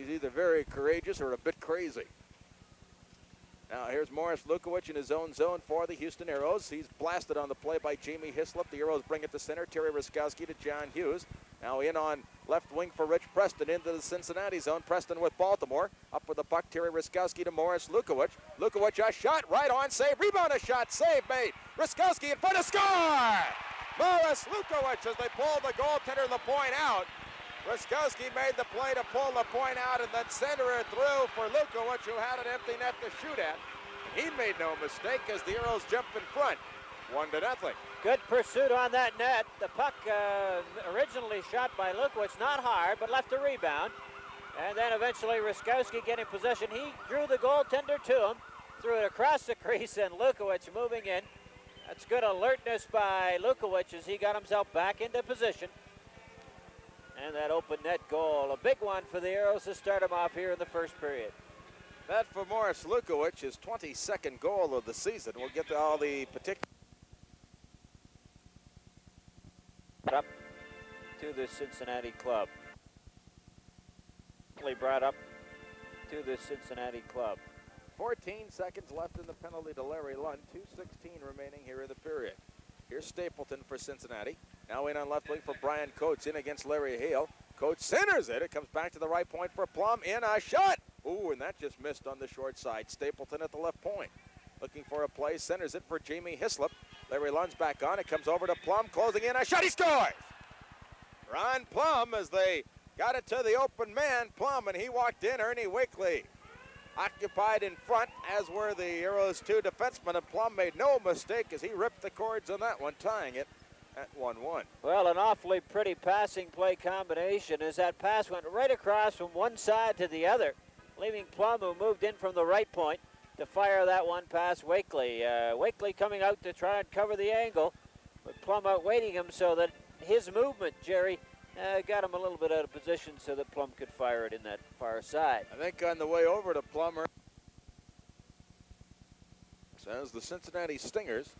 He's either very courageous or a bit crazy. Now here's Morris Lukowich in his own zone for the Houston Aeros. He's blasted on the play by Jamie Hislop. The Aeros bring it to center. Terry Ruskowski to John Hughes. Now in on left wing for Rich Preston into the Cincinnati zone. Preston with Baltimore. Up with the puck. Terry Ruskowski to Morris Lukowich. Lukowich a shot right on save. Rebound a shot. Save made. Ruskowski in front of score! Morris Lukowich as they pull the goaltender Lapointe out. Ruskowski made the play to pull Lapointe out and then center it through for Lukowich, who had an empty net to shoot at. He made no mistake as the Aeros jump in front, 1-0. Good pursuit on that net. The puck originally shot by Lukowich, not hard, but left a rebound. And then eventually Ruskowski getting possession. He drew the goaltender to him, threw it across the crease, and Lukowich moving in. That's good alertness by Lukowich as he got himself back into position. And that open net goal, a big one for the Aeros to start him off here in the first period. That for Morris Lukowich, his 22nd goal of the season. We'll get to all the particulars. Up to the Cincinnati club. Brought up to the Cincinnati club. 14 seconds left in the penalty to Larry Lund. 2:16 remaining here in the period. Here's Stapleton for Cincinnati. Now in on left wing for Brian Coates, in against Larry Hale. Coates centers it. It comes back to the right point for Plumb. In a shot. Ooh, and that just missed on the short side. Stapleton at the left point. Looking for a play. Centers it for Jamie Hislop. Larry Lund's back on. It comes over to Plumb. Closing in a shot. He scores! Ron Plumb as they got it to the open man. Plumb, and he walked in. Ernie Wakely occupied in front, as were the Aeros' two defensemen, and Plumb made no mistake as he ripped the cords on that one, tying it at 1-1. Well, an awfully pretty passing play combination as that pass went right across from one side to the other, leaving Plumb, who moved in from the right point, to fire that one past Wakely. Wakely coming out to try and cover the angle, but Plumb outweighting him so that his movement, Jerry, got him a little bit out of position so that Plumb could fire it in that far side. I think on the way over to Plummer, as the Cincinnati Stingers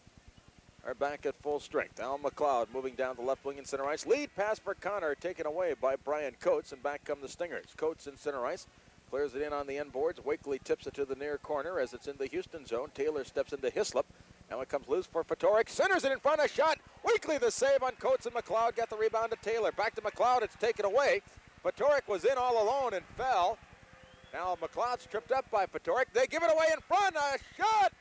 are back at full strength. Al McLeod moving down the left wing in center ice. Lead pass for Connor taken away by Brian Coates, and back come the Stingers. Coates in center ice. Clears it in on the end boards. Wakely tips it to the near corner as it's in the Houston zone. Taylor steps into Hislop. Now it comes loose for Fatorik. Centers it in front. A shot. Wakely the save on Coates, and McLeod got the rebound to Taylor. Back to McLeod. It's taken away. Fatorik was in all alone and fell. Now McLeod's tripped up by Fatorik. They give it away in front. A shot.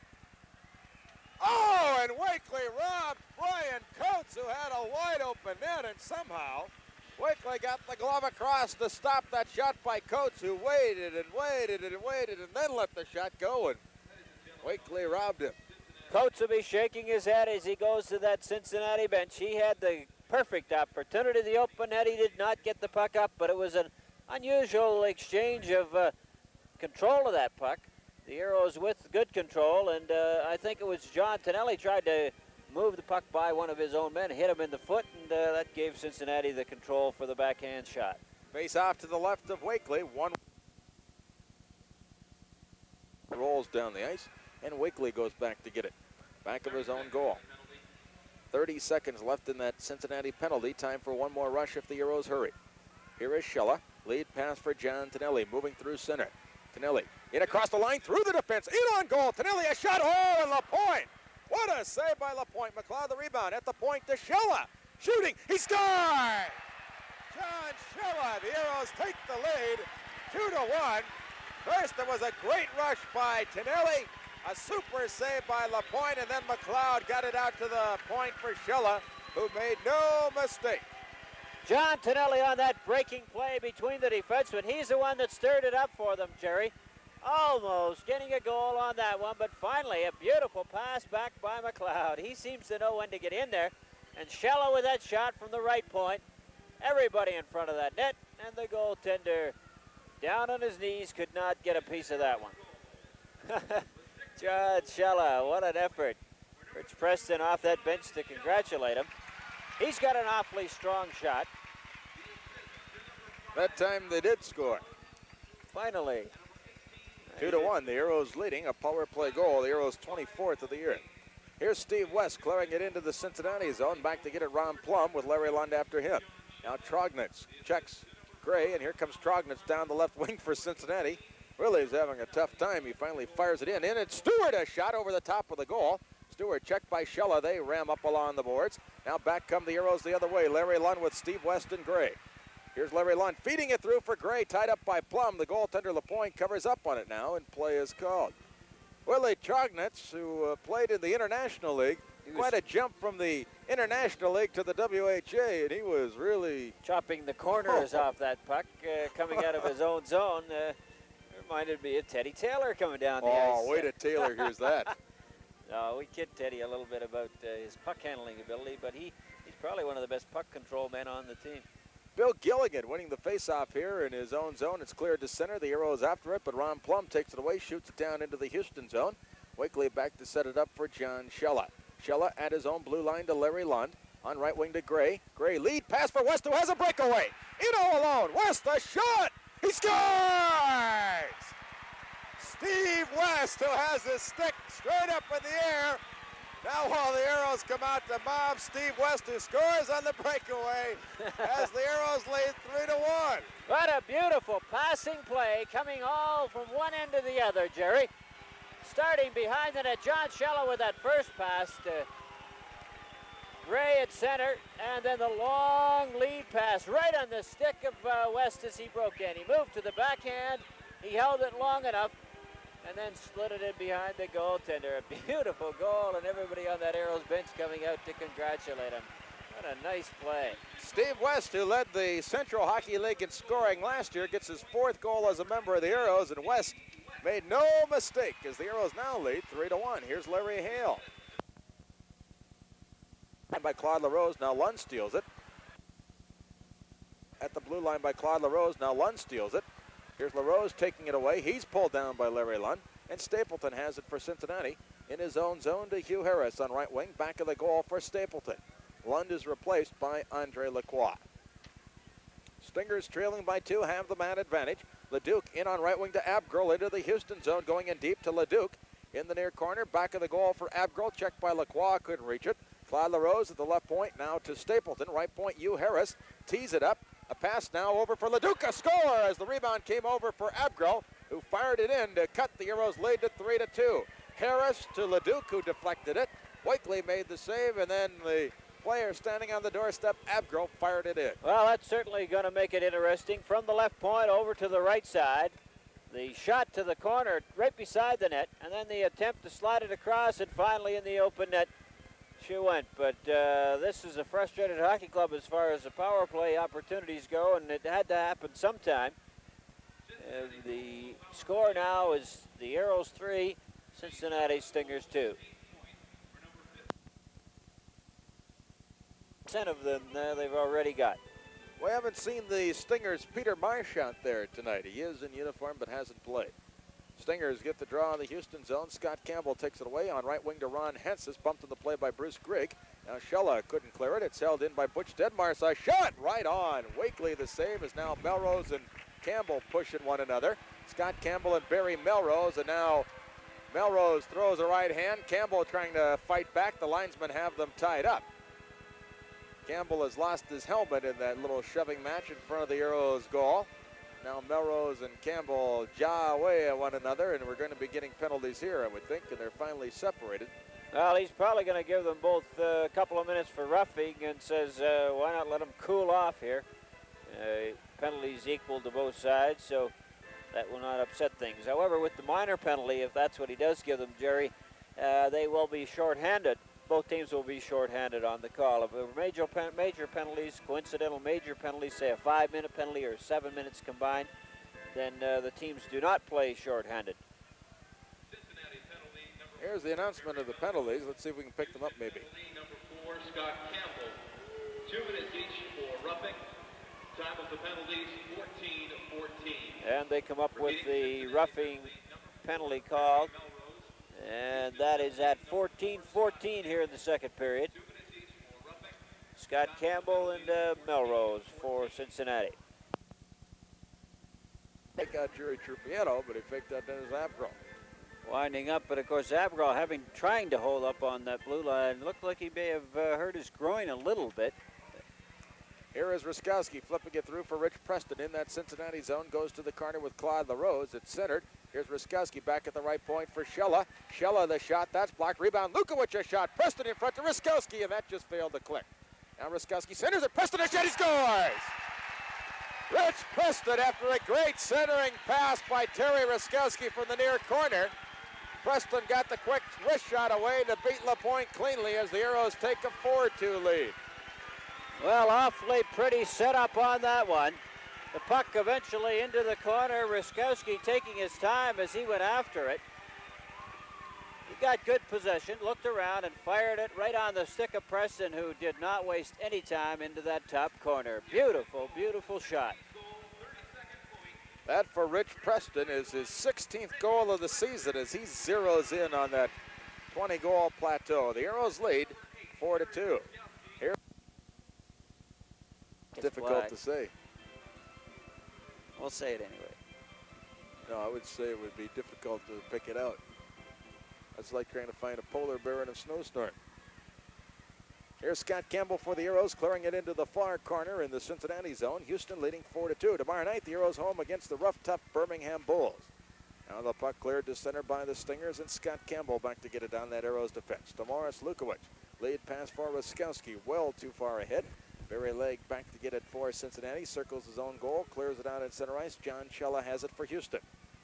Oh, and Wakely robbed Brian Coates, who had a wide open net, and somehow Wakely got the glove across to stop that shot by Coates, who waited and waited and waited and then let the shot go, and Wakely robbed him. Coates will be shaking his head as he goes to that Cincinnati bench. He had the perfect opportunity. The open net, he did not get the puck up, but it was an unusual exchange of control of that puck. The Aeros with good control, and I think it was John Tonelli tried to move the puck by one of his own men, hit him in the foot, and that gave Cincinnati the control for the backhand shot. Face off to the left of Wakely. One rolls down the ice, and Wakely goes back to get it. Back of his own goal. 30 seconds left in that Cincinnati penalty. Time for one more rush if the Aeros hurry. Here is Schella. Lead pass for John Tonelli, moving through center. Tonelli in across the line, through the defense, in on goal. Tonelli a shot, oh, and Lapointe. What a save by Lapointe. McLeod the rebound at the point to Schella. Shooting, he scores! John Schella, the Aeros take the lead, 2-1. First, there was a great rush by Tonelli, a super save by Lapointe, and then McLeod got it out to the point for Schella, who made no mistake. John Tonelli on that breaking play between the defensemen. He's the one that stirred it up for them, Jerry. Almost getting a goal on that one, but finally a beautiful pass back by McLeod. He seems to know when to get in there. And Schella with that shot from the right point. Everybody in front of that net, and the goaltender down on his knees could not get a piece of that one. John Schella, what an effort. Rich Preston off that bench to congratulate him. He's got an awfully strong shot. That time they did score. Finally. 2-1, the Aeros leading, a power play goal, the Aeros 24th of the year. Here's Steve West clearing it into the Cincinnati zone, back to get it Ron Plumb with Larry Lund after him. Now Trognitz checks Gray, and here comes Trognitz down the left wing for Cincinnati. Really is having a tough time. He finally fires it in, and it's Stewart, a shot over the top of the goal. Stewart checked by Schella. They ram up along the boards. Now back come the Aeros the other way. Larry Lund with Steve West and Gray. Here's Larry Lund feeding it through for Gray, tied up by Plumb. The goaltender LaPointe covers up on it now, and play is called. Willie Trognitz, who played in the International League, quite a jump from the International League to the WHA, and he was really chopping the corners off that puck, coming out of his own zone. Reminded me of Teddy Taylor coming down the ice. Oh, wait a Taylor, here's that. We kid Teddy a little bit about his puck handling ability, but he's probably one of the best puck control men on the team. Bill Gilligan winning the faceoff here in his own zone. It's cleared to center. The Aeros after it, but Ron Plumb takes it away, shoots it down into the Houston zone. Wakely back to set it up for John Schella. Schella at his own blue line to Larry Lund. On right wing to Gray. Gray lead pass for West, who has a breakaway. Eno alone. West, a shot. He scores! Steve West, who has his stick straight up in the air. Now while the Aeros come out to mob, Steve West, who scores on the breakaway as the Aeros lead 3-1. What a beautiful passing play coming all from one end to the other, Jerry. Starting behind the net, John Schella with that first pass to Gray at center, and then the long lead pass right on the stick of West as he broke in. He moved to the backhand, he held it long enough, and then slid it in behind the goaltender. A beautiful goal, and everybody on that Aeros bench coming out to congratulate him. What a nice play. Steve West, who led the Central Hockey League in scoring last year, gets his 4th goal as a member of the Aeros, and West made no mistake as the Aeros now lead 3-1. Here's Larry Hale. And by Claude LaRose, now Lund steals it. At the blue line by Claude LaRose, now Lund steals it. Here's LaRose taking it away. He's pulled down by Larry Lund. And Stapleton has it for Cincinnati. In his own zone to Hugh Harris on right wing. Back of the goal for Stapleton. Lund is replaced by Andre Lacroix. Stingers trailing by 2, have the man advantage. Leduc in on right wing to Abgrall into the Houston zone, going in deep to Leduc. In the near corner, back of the goal for Abgrall. Checked by Lacroix, couldn't reach it. Claude LaRose at the left point, now to Stapleton. Right point, Hugh Harris tees it up. A pass now over for Leduc, a score as the rebound came over for Abgrall, who fired it in to cut the Aeros lead to 3-2. Harris to Leduc, who deflected it. Wakely made the save, and then the player standing on the doorstep, Abgrall, fired it in. Well, that's certainly going to make it interesting. From the left point over to the right side. The shot to the corner right beside the net, and then the attempt to slide it across, and finally in the open net she went. But this is a frustrated hockey club as far as the power play opportunities go, and it had to happen sometime. The score now is the Aeros 3, Cincinnati Stingers 2. 10 of them they've already got. We haven't seen the Stingers' Peter Marchant there tonight. He is in uniform but hasn't played. Stingers get the draw in the Houston zone. Scott Campbell takes it away on right wing to Ron Hensis. Bumped in the play by Bruce Grigg. Now Schella couldn't clear it. It's held in by Butch Dedmars. A shot right on. Wakely the save is now Melrose and Campbell pushing one another. Scott Campbell and Barry Melrose, and now Melrose throws a right hand. Campbell trying to fight back. The linesmen have them tied up. Campbell has lost his helmet in that little shoving match in front of the Aeros goal. Now Melrose and Campbell jaw away at one another, and we're going to be getting penalties here, I would think, and they're finally separated. Well, he's probably going to give them both a couple of minutes for roughing and says, why not let them cool off here? Penalties equal to both sides, so that will not upset things. However, with the minor penalty, if that's what he does give them, Jerry, they will be shorthanded. Both teams will be shorthanded on the call. If there were major penalties, coincidental major penalties, say a 5-minute penalty or 7 minutes combined, then the teams do not play shorthanded. Here's the announcement of the penalties. Let's see if we can pick them up maybe. Number 4, Scott Campbell. 2 minutes each for roughing. Time of the penalties, 14-14. And they come up with the roughing penalty call. And that is at 14-14 here in the second period. Scott Campbell and Melrose for Cincinnati. Take out Jerry Trupiano, but he faked that Dennis Abgrall. Winding up, but of course Abgrall trying to hold up on that blue line. Looked like he may have hurt his groin a little bit. Here is Ruskowski flipping it through for Rich Preston in that Cincinnati zone. Goes to the corner with Claude LaRose. It's centered. Here's Ruskowski back at the right point for Schella. Schella the shot. That's blocked. Rebound. Lukowich a shot. Preston in front to Ruskowski, and that just failed to click. Now Ruskowski centers it. Preston a shot. He scores! Rich Preston after a great centering pass by Terry Ruskowski from the near corner. Preston got the quick wrist shot away to beat LaPointe cleanly as the Aeros take a 4-2 lead. Well, awfully pretty setup on that one. The puck eventually into the corner. Ruskowski taking his time as he went after it. He got good possession, looked around, and fired it right on the stick of Preston, who did not waste any time into that top corner. Beautiful, beautiful shot. That for Rich Preston is his 16th goal of the season as he zeroes in on that 20-goal plateau. The Aeros lead 4-2. Here, difficult to say. We'll say it anyway. No, I would say it would be difficult to pick it out. That's like trying to find a polar bear in a snowstorm. Here's Scott Campbell for the Aeros, clearing it into the far corner in the Cincinnati zone. Houston leading 4-2. Tomorrow night, the Aeros home against the rough, tough Birmingham Bulls. Now the puck cleared to center by the Stingers, and Scott Campbell back to get it down that Aeros defense. To Morris Lukowich. Lead pass for Ruskowski, well too far ahead. Barry Legg back to get it for Cincinnati. Circles his own goal, clears it out in center ice. John Schella has it for Houston.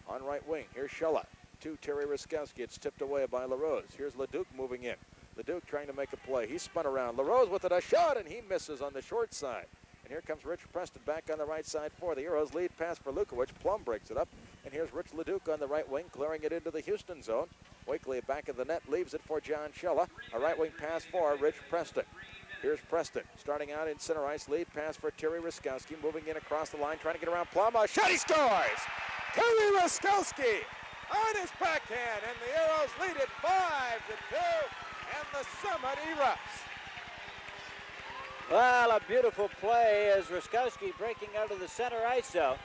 On right wing, here's Schella. To Terry Ruskowski. It's tipped away by LaRose. Here's Leduc moving in. Leduc trying to make a play. He spun around. LaRose with it, a shot, and he misses on the short side. And here comes Rich Preston back on the right side for the Aeros. Lead pass for Lukowich. Plumb breaks it up. And here's Rich Leduc on the right wing, clearing it into the Houston zone. Wakely back of the net, leaves it for John Schella. A right wing pass for Rich Preston. Here's Preston starting out in center ice. Lead pass for Terry Ruskowski, moving in across the line, trying to get around Plumb. A shot, he scores! Terry Ruskowski on his backhand, and the Aeros lead it 5-2, and the Summit erupts. Well, a beautiful play as Ruskowski breaking out of the center ice zone.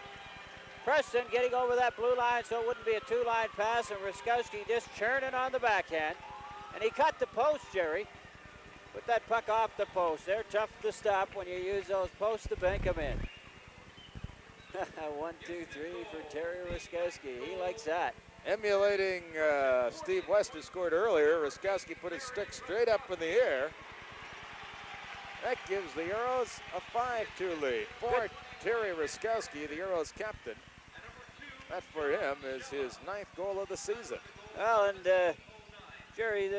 Preston getting over that blue line so it wouldn't be a two-line pass, and Ruskowski just churning on the backhand. And he cut the post, Jerry. Put that puck off the post. They're tough to stop when you use those posts to bank them in. 1, 2, 3 for Terry Ruskowski. He likes that. Emulating Steve West, who scored earlier, Ruskowski put his stick straight up in the air. That gives the Aeros a 5-2 lead. For Terry Ruskowski, the Aeros captain, that for him is his 9th goal of the season. Well, and Jerry,